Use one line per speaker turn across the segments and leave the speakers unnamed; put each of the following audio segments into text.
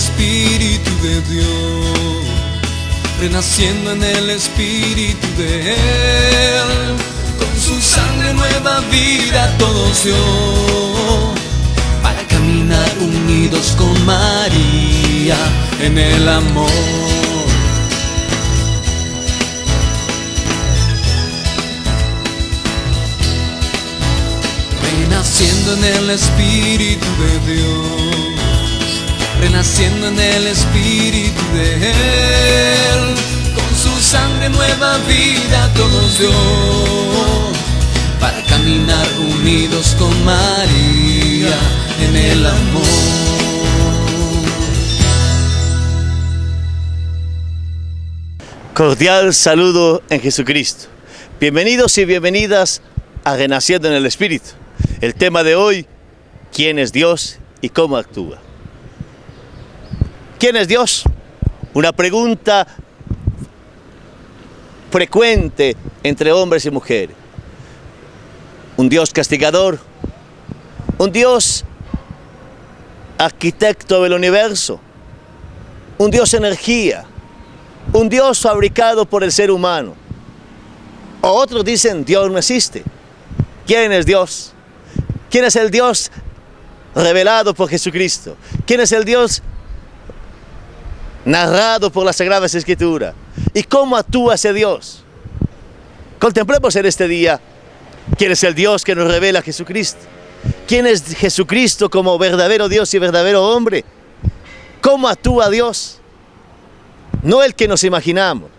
Espíritu de Dios, renaciendo en el Espíritu de Él. Con su sangre nueva vida todos dio, para caminar unidos con María en el amor. Renaciendo en el Espíritu de Dios, renaciendo en el Espíritu de Él. Con su sangre nueva vida todos dio, para caminar unidos con María en el amor.
Cordial saludo en Jesucristo. Bienvenidos y bienvenidas a Renaciendo en el Espíritu. El tema de hoy: ¿quién es Dios y cómo actúa? ¿Quién es Dios? Una pregunta frecuente entre hombres y mujeres. Un Dios castigador, un Dios arquitecto del universo, un Dios energía, un Dios fabricado por el ser humano. O otros dicen: Dios no existe. ¿Quién es Dios? ¿Quién es el Dios revelado por Jesucristo? ¿Quién es el Dios narrado por las Sagradas Escrituras? ¿Y cómo actúa ese Dios? Contemplemos en este día quién es el Dios que nos revela Jesucristo. ¿Quién es Jesucristo como verdadero Dios y verdadero hombre? ¿Cómo actúa Dios? No el que nos imaginamos,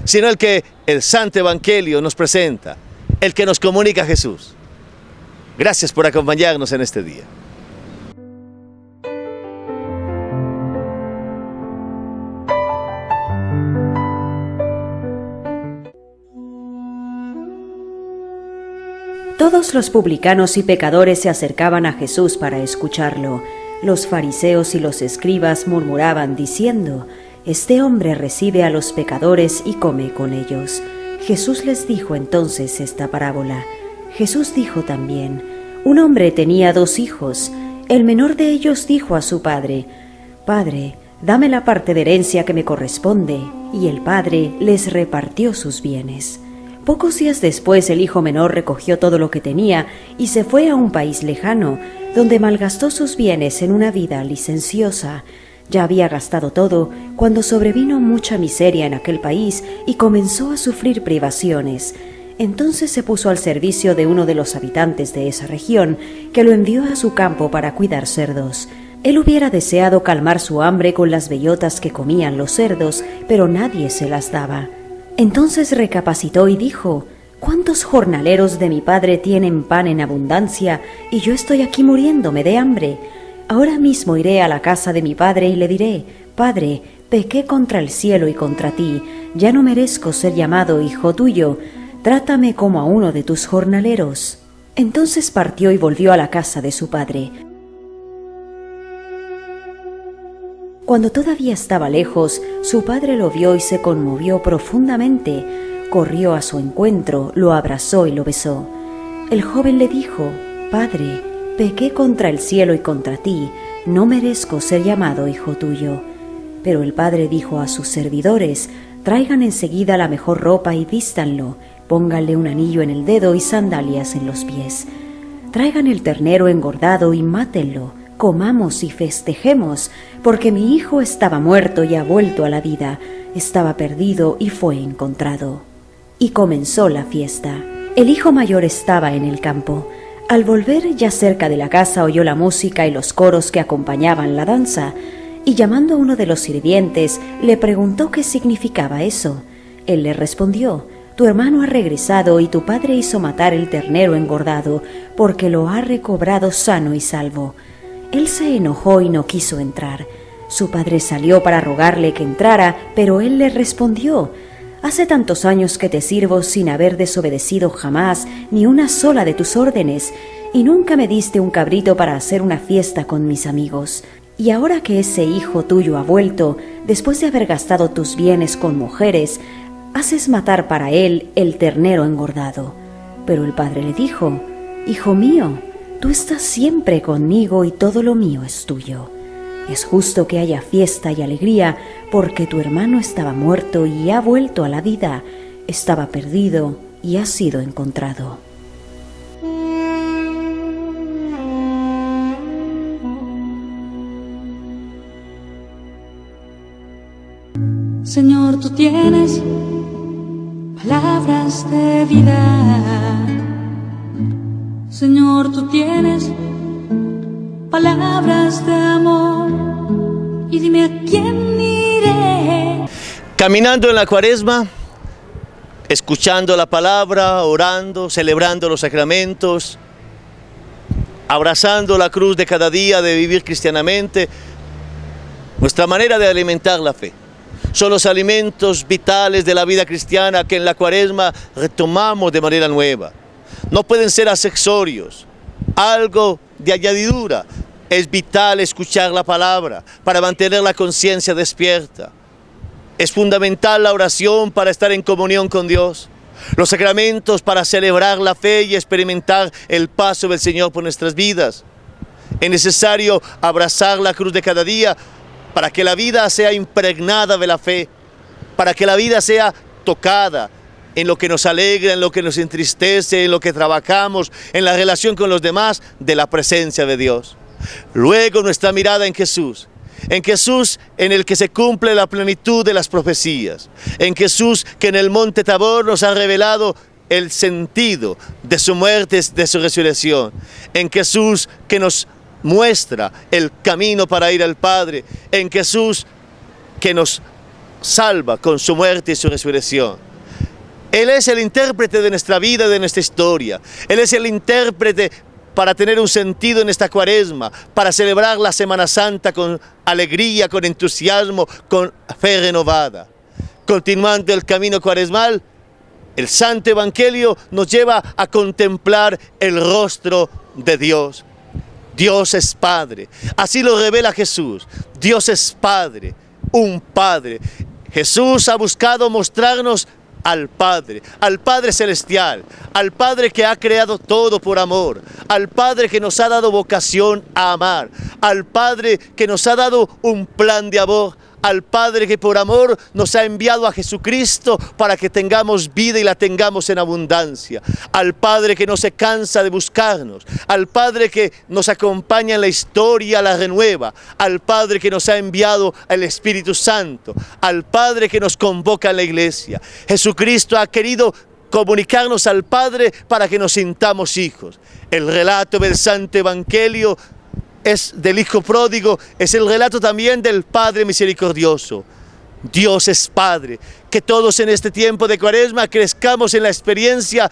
sino el que el Santo Evangelio nos presenta, el que nos comunica Jesús. Gracias por acompañarnos en este día.
Todos los publicanos y pecadores se acercaban a Jesús para escucharlo. Los fariseos y los escribas murmuraban diciendo: «Este hombre recibe a los pecadores y come con ellos». Jesús les dijo entonces esta parábola. Jesús dijo también: un hombre tenía 2 hijos. El menor de ellos dijo a su padre: «Padre, dame la parte de herencia que me corresponde». Y el padre les repartió sus bienes. Pocos días después el hijo menor recogió todo lo que tenía y se fue a un país lejano, donde malgastó sus bienes en una vida licenciosa. Ya había gastado todo cuando sobrevino mucha miseria en aquel país y comenzó a sufrir privaciones. Entonces se puso al servicio de uno de los habitantes de esa región, que lo envió a su campo para cuidar cerdos. Él hubiera deseado calmar su hambre con las bellotas que comían los cerdos, pero nadie se las daba. Entonces recapacitó y dijo: «¿Cuántos jornaleros de mi padre tienen pan en abundancia y yo estoy aquí muriéndome de hambre? Ahora mismo iré a la casa de mi padre y le diré: Padre, pequé contra el cielo y contra ti, ya no merezco ser llamado hijo tuyo. Trátame como a uno de tus jornaleros». Entonces partió y volvió a la casa de su padre. Cuando todavía estaba lejos, su padre lo vio y se conmovió profundamente. Corrió a su encuentro, lo abrazó y lo besó. El joven le dijo: «Padre, pequé contra el cielo y contra ti, no merezco ser llamado hijo tuyo». Pero el padre dijo a sus servidores: «Traigan enseguida la mejor ropa y vístanlo, pónganle un anillo en el dedo y sandalias en los pies. Traigan el ternero engordado y mátenlo, comamos y festejemos, porque mi hijo estaba muerto y ha vuelto a la vida, estaba perdido y fue encontrado». Y comenzó la fiesta. El hijo mayor estaba en el campo. Al volver ya cerca de la casa oyó la música y los coros que acompañaban la danza, y llamando a uno de los sirvientes le preguntó qué significaba eso. Él le respondió: «Tu hermano ha regresado y tu padre hizo matar el ternero engordado, porque lo ha recobrado sano y salvo». Él se enojó y no quiso entrar. Su padre salió para rogarle que entrara, pero él le respondió: «Hace tantos años que te sirvo sin haber desobedecido jamás ni una sola de tus órdenes, y nunca me diste un cabrito para hacer una fiesta con mis amigos. Y ahora que ese hijo tuyo ha vuelto, después de haber gastado tus bienes con mujeres, haces matar para él el ternero engordado». Pero el padre le dijo: «Hijo mío, tú estás siempre conmigo y todo lo mío es tuyo». Es justo que haya fiesta y alegría, porque tu hermano estaba muerto y ha vuelto a la vida, estaba perdido y ha sido encontrado.
Señor, tú tienes palabras de vida. Señor, tú tienes palabras de amor. Y dime a quién iré.
Caminando en la Cuaresma, escuchando la palabra, orando, celebrando los sacramentos, abrazando la cruz de cada día de vivir cristianamente, nuestra manera de alimentar la fe. Son los alimentos vitales de la vida cristiana que en la Cuaresma retomamos de manera nueva. No pueden ser accesorios, algo de añadidura. Es vital escuchar la palabra para mantener la conciencia despierta. Es fundamental la oración para estar en comunión con Dios. Los sacramentos para celebrar la fe y experimentar el paso del Señor por nuestras vidas. Es necesario abrazar la cruz de cada día para que la vida sea impregnada de la fe, para que la vida sea tocada en lo que nos alegra, en lo que nos entristece, en lo que trabajamos, en la relación con los demás, de la presencia de Dios. Luego nuestra mirada en Jesús en el que se cumple la plenitud de las profecías, en Jesús que en el monte Tabor nos ha revelado el sentido de su muerte, de su resurrección, en Jesús que nos muestra el camino para ir al Padre, en Jesús que nos salva con su muerte y su resurrección. Él es el intérprete de nuestra vida, de nuestra historia. Él es el intérprete para tener un sentido en esta Cuaresma, para celebrar la Semana Santa con alegría, con entusiasmo, con fe renovada. Continuando el camino cuaresmal, el Santo Evangelio nos lleva a contemplar el rostro de Dios. Dios es Padre, así lo revela Jesús. Dios es Padre, un Padre. Jesús ha buscado mostrarnos al Padre Celestial, al Padre que ha creado todo por amor, al Padre que nos ha dado vocación a amar, al Padre que nos ha dado un plan de amor, al Padre que por amor nos ha enviado a Jesucristo para que tengamos vida y la tengamos en abundancia, al Padre que no se cansa de buscarnos, al Padre que nos acompaña en la historia, la renueva, al Padre que nos ha enviado el Espíritu Santo, al Padre que nos convoca en la iglesia. Jesucristo ha querido comunicarnos al Padre para que nos sintamos hijos. El relato del Santo Evangelio es del Hijo Pródigo, es el relato también del Padre Misericordioso. Dios es Padre. Que todos en este tiempo de Cuaresma crezcamos en la experiencia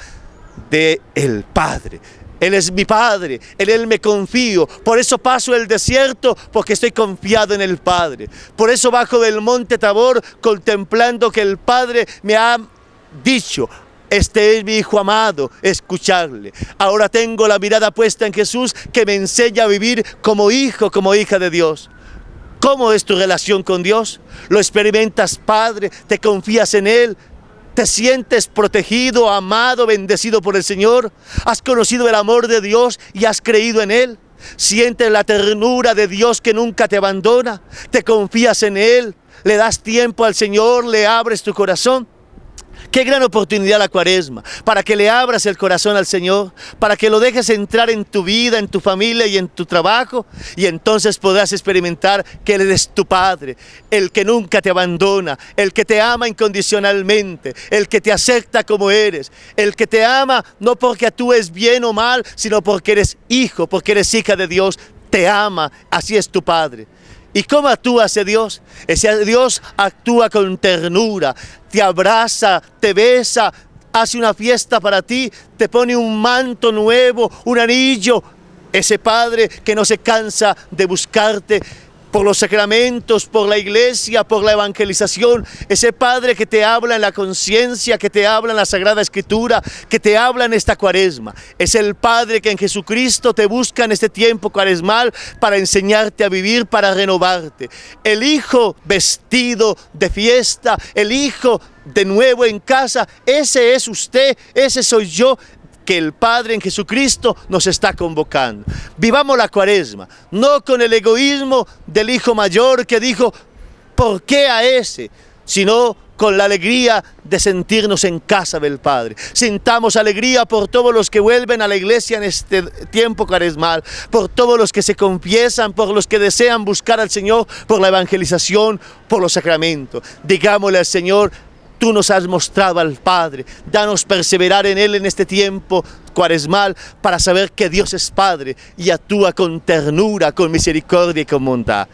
de el Padre. Él es mi Padre, en Él me confío. Por eso paso el desierto, porque estoy confiado en el Padre. Por eso bajo del monte Tabor, contemplando que el Padre me ha dicho: este es mi Hijo amado, escucharle. Ahora tengo la mirada puesta en Jesús, que me enseña a vivir como hijo, como hija de Dios. ¿Cómo es tu relación con Dios? ¿Lo experimentas, Padre? ¿Te confías en Él? ¿Te sientes protegido, amado, bendecido por el Señor? ¿Has conocido el amor de Dios y has creído en Él? ¿Sientes la ternura de Dios que nunca te abandona? ¿Te confías en Él? ¿Le das tiempo al Señor? ¿Le abres tu corazón? Qué gran oportunidad la Cuaresma, para que le abras el corazón al Señor, para que lo dejes entrar en tu vida, en tu familia y en tu trabajo, y entonces podrás experimentar que Él es tu Padre, el que nunca te abandona, el que te ama incondicionalmente, el que te acepta como eres, el que te ama no porque actúes bien o mal, sino porque eres hijo, porque eres hija de Dios, te ama, así es tu Padre. ¿Y cómo actúa ese Dios? Ese Dios actúa con ternura, te abraza, te besa, hace una fiesta para ti, te pone un manto nuevo, un anillo. Ese Padre que no se cansa de buscarte por los sacramentos, por la iglesia, por la evangelización. Ese Padre que te habla en la conciencia, que te habla en la Sagrada Escritura, que te habla en esta Cuaresma. Es el Padre que en Jesucristo te busca en este tiempo cuaresmal para enseñarte a vivir, para renovarte. El Hijo vestido de fiesta, el Hijo de nuevo en casa, ese es usted, ese soy yo, que el Padre en Jesucristo nos está convocando. Vivamos la Cuaresma, no con el egoísmo del hijo mayor que dijo, ¿por qué a ese? Sino con la alegría de sentirnos en casa del Padre. Sintamos alegría por todos los que vuelven a la iglesia en este tiempo cuaresmal, por todos los que se confiesan, por los que desean buscar al Señor, por la evangelización, por los sacramentos. Digámosle al Señor, tú nos has mostrado al Padre, danos perseverar en Él en este tiempo cuaresmal para saber que Dios es Padre y actúa con ternura, con misericordia y con bondad.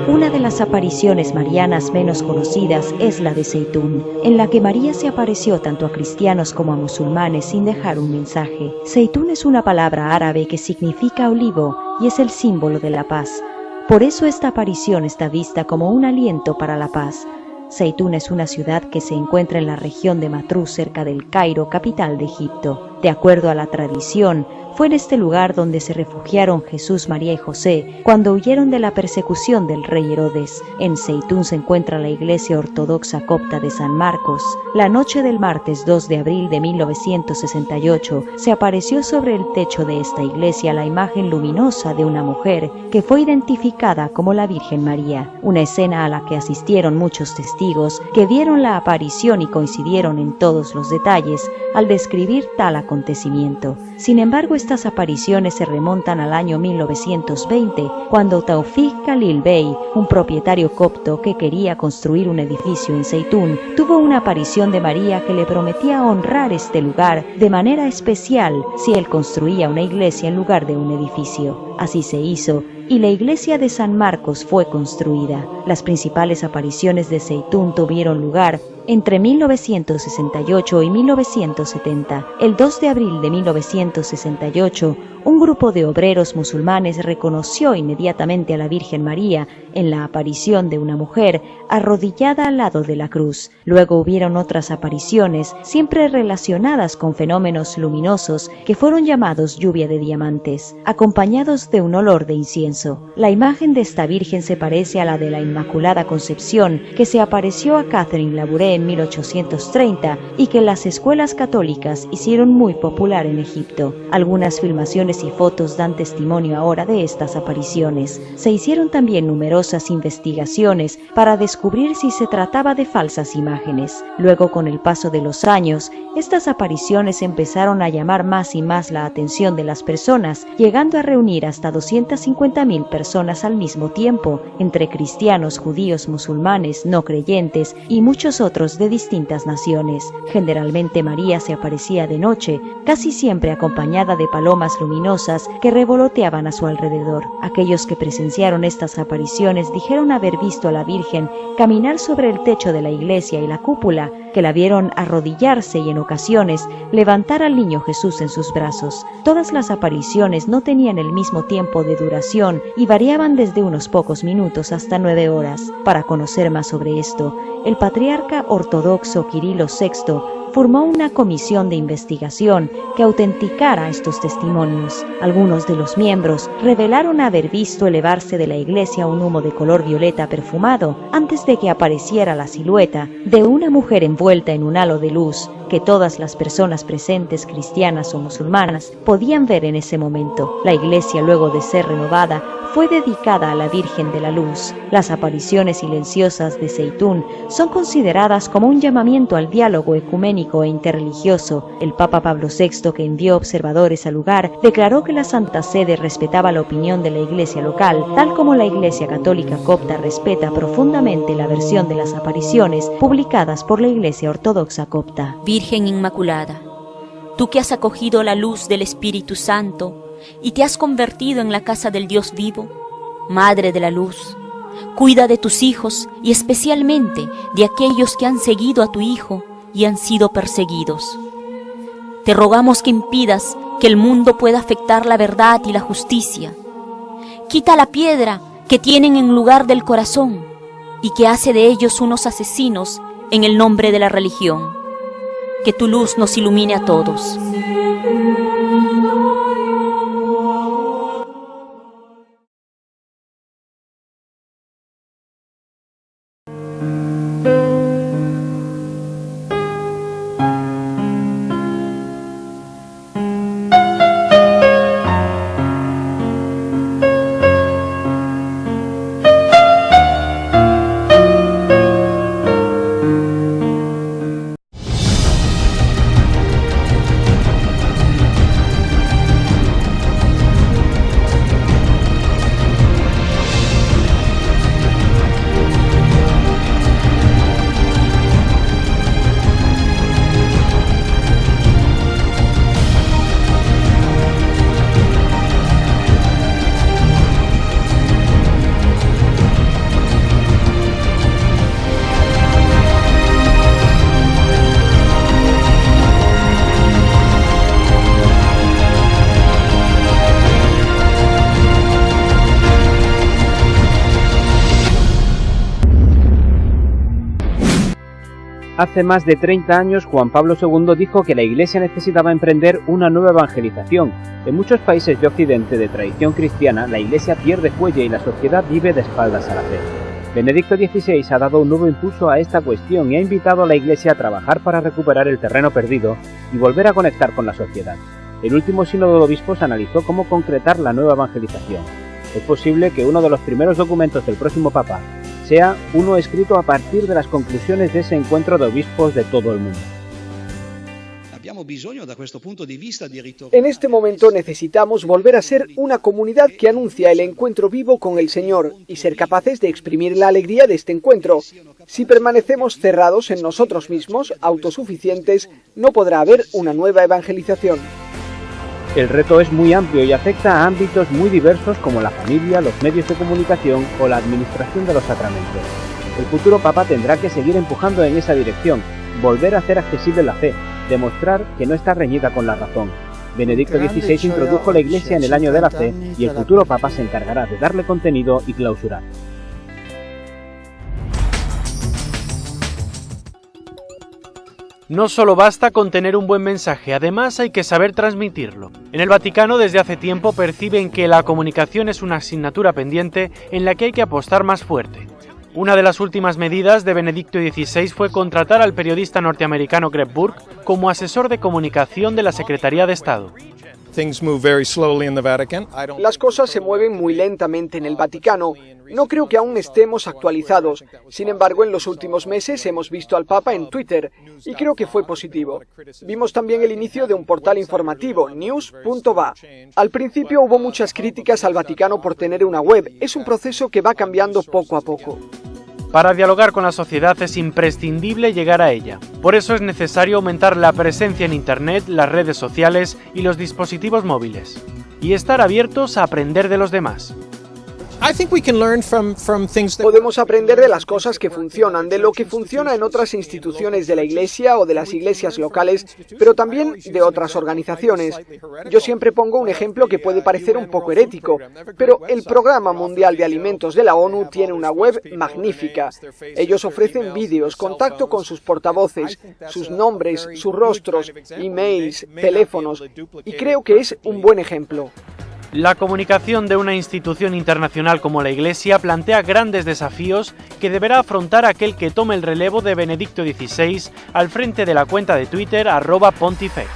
Una de las apariciones marianas menos conocidas es la de Zeitún, en la que María se apareció tanto a cristianos como a musulmanes sin dejar un mensaje. Zeitún es una palabra árabe que significa olivo y es el símbolo de la paz. Por eso esta aparición está vista como un aliento para la paz. Zeitún es una ciudad que se encuentra en la región de Matrú, cerca del Cairo, capital de Egipto. De acuerdo a la tradición, fue en este lugar donde se refugiaron Jesús, María y José cuando huyeron de la persecución del rey Herodes. En Zeitún se encuentra la iglesia ortodoxa copta de San Marcos. La noche del martes 2 de abril de 1968 se apareció sobre el techo de esta iglesia la imagen luminosa de una mujer que fue identificada como la Virgen María, una escena a la que asistieron muchos testigos que vieron la aparición y coincidieron en todos los detalles al describir tal acontecimiento. Sin embargo, estas apariciones se remontan al año 1920, cuando Taufik Khalil Bey, un propietario copto que quería construir un edificio en Zeitún, tuvo una aparición de María que le prometía honrar este lugar de manera especial si él construía una iglesia en lugar de un edificio. Así se hizo, y la iglesia de San Marcos fue construida. Las principales apariciones de Zeitún tuvieron lugar entre 1968 y 1970. El 2 de abril de 1968, un grupo de obreros musulmanes reconoció inmediatamente a la Virgen María en la aparición de una mujer arrodillada al lado de la cruz. Luego hubieron otras apariciones, siempre relacionadas con fenómenos luminosos que fueron llamados lluvia de diamantes, acompañados de un olor de incienso. La imagen de esta Virgen se parece a la de la Inmaculada Concepción que se apareció a Catherine Labouré en 1830 y que las escuelas católicas hicieron muy popular en Egipto. Algunas filmaciones y fotos dan testimonio ahora de estas apariciones. Se hicieron también numerosas investigaciones para descubrir si se trataba de falsas imágenes. Luego, con el paso de los años, estas apariciones empezaron a llamar más y más la atención de las personas, llegando a reunir hasta 250.000 personas al mismo tiempo, entre cristianos, judíos, musulmanes, no creyentes y muchos otros de distintas naciones. Generalmente María se aparecía de noche, casi siempre acompañada de palomas luminosas que revoloteaban a su alrededor. Aquellos que presenciaron estas apariciones dijeron haber visto a la Virgen caminar sobre el techo de la iglesia y la cúpula, que la vieron arrodillarse y en ocasiones levantar al niño Jesús en sus brazos. Todas las apariciones no tenían el mismo tiempo de duración y variaban desde unos pocos minutos hasta 9 horas. Para conocer más sobre esto, el patriarca ortodoxo Kirilo VI formó una comisión de investigación que autenticara estos testimonios. Algunos de los miembros revelaron haber visto elevarse de la iglesia un humo de color violeta perfumado antes de que apareciera la silueta de una mujer envuelta en un halo de luz que todas las personas presentes, cristianas o musulmanas, podían ver en ese momento. La iglesia, luego de ser renovada, fue dedicada a la Virgen de la Luz. Las apariciones silenciosas de Zeitún son consideradas como un llamamiento al diálogo ecuménico e interreligioso. El Papa Pablo VI, que envió observadores al lugar, declaró que la Santa Sede respetaba la opinión de la Iglesia local, tal como la Iglesia Católica Copta respeta profundamente la versión de las apariciones publicadas por la Iglesia Ortodoxa Copta.
Virgen Inmaculada, tú que has acogido la luz del Espíritu Santo y te has convertido en la casa del Dios vivo, Madre de la Luz, cuida de tus hijos y especialmente de aquellos que han seguido a tu Hijo y han sido perseguidos. Te rogamos que impidas que el mundo pueda afectar la verdad y la justicia. Quita la piedra que tienen en lugar del corazón y que hace de ellos unos asesinos en el nombre de la religión. Que tu luz nos ilumine a todos.
Hace más de 30 años, Juan Pablo II dijo que la Iglesia necesitaba emprender una nueva evangelización. En muchos países de Occidente de tradición cristiana, la Iglesia pierde fuelle y la sociedad vive de espaldas a la fe. Benedicto XVI ha dado un nuevo impulso a esta cuestión y ha invitado a la Iglesia a trabajar para recuperar el terreno perdido y volver a conectar con la sociedad. El último sínodo de obispos analizó cómo concretar la nueva evangelización. Es posible que uno de los primeros documentos del próximo Papa sea uno escrito a partir de las conclusiones de ese encuentro de obispos de todo el mundo.
En este momento necesitamos volver a ser una comunidad que anuncia el encuentro vivo con el Señor y ser capaces de exprimir la alegría de este encuentro. Si permanecemos cerrados en nosotros mismos, autosuficientes, no podrá haber una nueva evangelización.
El reto es muy amplio y afecta a ámbitos muy diversos como la familia, los medios de comunicación o la administración de los sacramentos. El futuro Papa tendrá que seguir empujando en esa dirección, volver a hacer accesible la fe, demostrar que no está reñida con la razón. Benedicto XVI introdujo la Iglesia en el año de la fe y el futuro Papa se encargará de darle contenido y clausurar.
No solo basta con tener un buen mensaje, además hay que saber transmitirlo. En el Vaticano desde hace tiempo perciben que la comunicación es una asignatura pendiente en la que hay que apostar más fuerte. Una de las últimas medidas de Benedicto XVI fue contratar al periodista norteamericano Greg Burke como asesor de comunicación de la Secretaría de Estado.
Las cosas se mueven muy lentamente en el Vaticano. No creo que aún estemos actualizados. Sin embargo, en los últimos meses hemos visto al Papa en Twitter y creo que fue positivo. Vimos también el inicio de un portal informativo, news.va. Al principio hubo muchas críticas al Vaticano por tener una web. Es un proceso que va cambiando poco a poco.
Para dialogar con la sociedad es imprescindible llegar a ella. Por eso es necesario aumentar la presencia en Internet, las redes sociales y los dispositivos móviles. Y estar abiertos a aprender de los demás.
Podemos aprender de las cosas que funcionan, de lo que funciona en otras instituciones de la Iglesia o de las iglesias locales, pero también de otras organizaciones. Yo siempre pongo un ejemplo que puede parecer un poco herético, pero el Programa Mundial de Alimentos de la ONU tiene una web magnífica. Ellos ofrecen vídeos, contacto con sus portavoces, sus nombres, sus rostros, emails, teléfonos, y creo que es un buen ejemplo.
La comunicación de una institución internacional como la Iglesia plantea grandes desafíos que deberá afrontar aquel que tome el relevo de Benedicto XVI al frente de la cuenta de Twitter @Pontifex.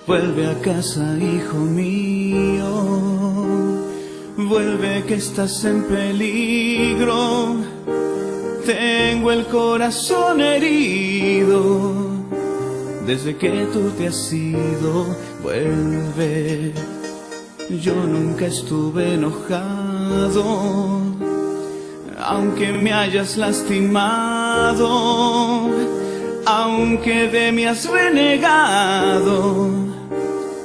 Vuelve a casa, hijo mío, vuelve que estás en peligro, tengo el corazón herido, desde que tú te has ido, vuelve, yo nunca estuve enojado, aunque me hayas lastimado, aunque de mí has renegado,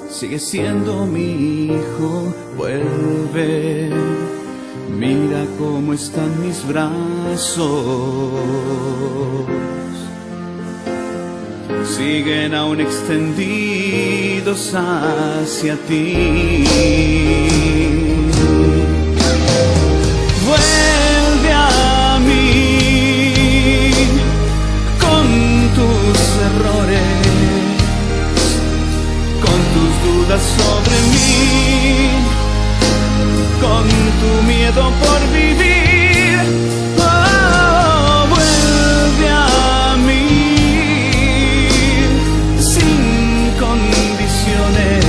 sigue siendo mi hijo, vuelve, mira cómo están mis brazos, siguen aún extendidos hacia ti. Vuelve a mí con tus errores, con tus dudas sobre mí, con tu miedo por vivir. Oh, vuelve a mí sin condiciones,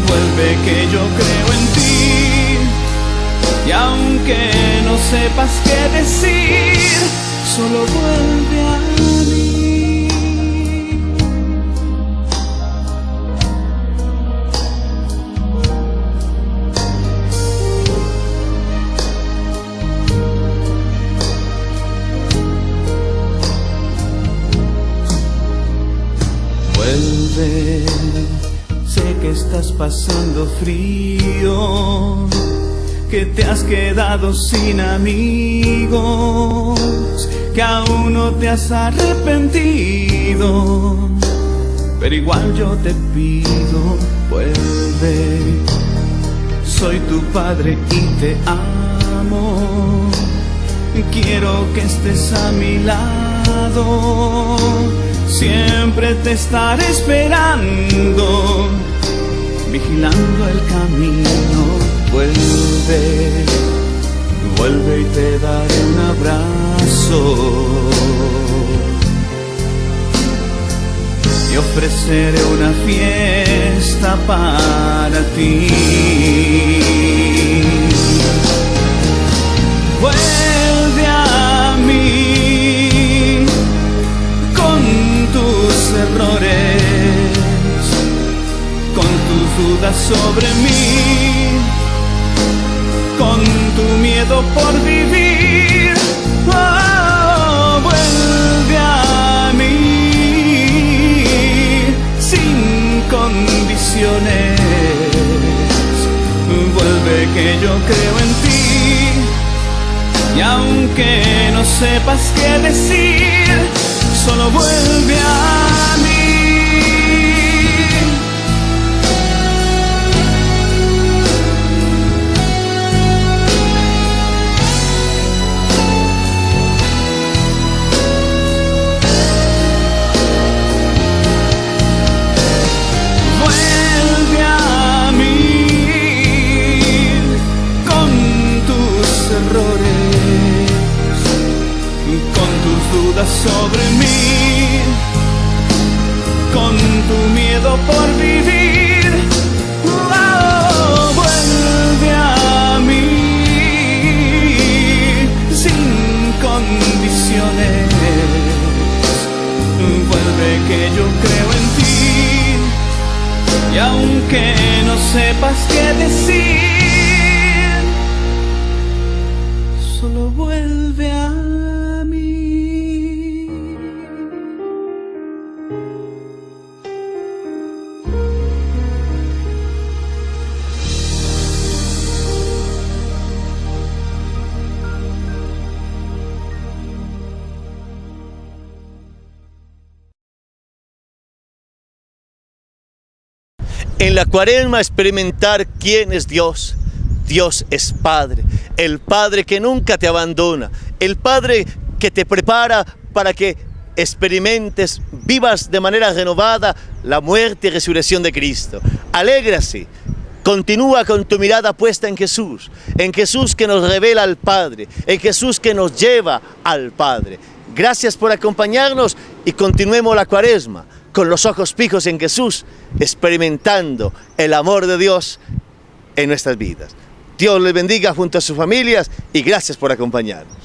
vuelve que yo creo en ti, y aunque no sepas qué decir, solo vuelve a mí. Vuelve, sé que estás pasando frío, que te has quedado sin amigos, que aún no te has arrepentido, pero igual yo te pido, vuelve, soy tu padre y te amo, quiero que estés a mi lado, siempre te estaré esperando, vigilando el camino. Vuelve, vuelve y te daré un abrazo y ofreceré una fiesta para ti. Vuelve a mí con tus errores, con tus dudas sobre mí, con tu miedo por vivir. Oh, vuelve a mí sin condiciones, vuelve que yo creo en ti, y aunque no sepas qué decir, solo vuelve a mí. Con tus dudas sobre mí, con tu miedo por vivir. Oh, vuelve a mí sin condiciones, vuelve que yo creo en ti, y aunque no sepas qué decir, solo vuelve a mí.
En la Cuaresma experimentar quién es Dios. Dios es Padre, el Padre que nunca te abandona, el Padre que te prepara para que experimentes, vivas de manera renovada la muerte y resurrección de Cristo. Alégrase, continúa con tu mirada puesta en Jesús que nos revela al Padre, en Jesús que nos lleva al Padre. Gracias por acompañarnos y continuemos la Cuaresma con los ojos fijos en Jesús, experimentando el amor de Dios en nuestras vidas. Dios les bendiga junto a sus familias y gracias por acompañarnos.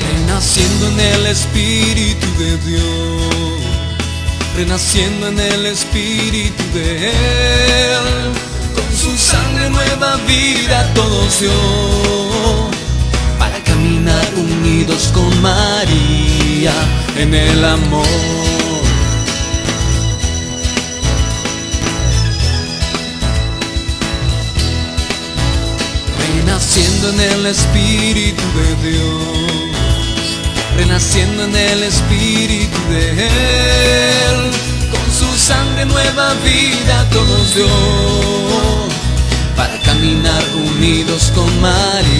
Renaciendo en el Espíritu de Dios, renaciendo en el Espíritu de Él, con su sangre nueva vida todos dio, para caminar unidos con María en el amor. Renaciendo en el Espíritu de Dios, renaciendo en el Espíritu de Él, con su sangre nueva vida todos dio, para caminar unidos con María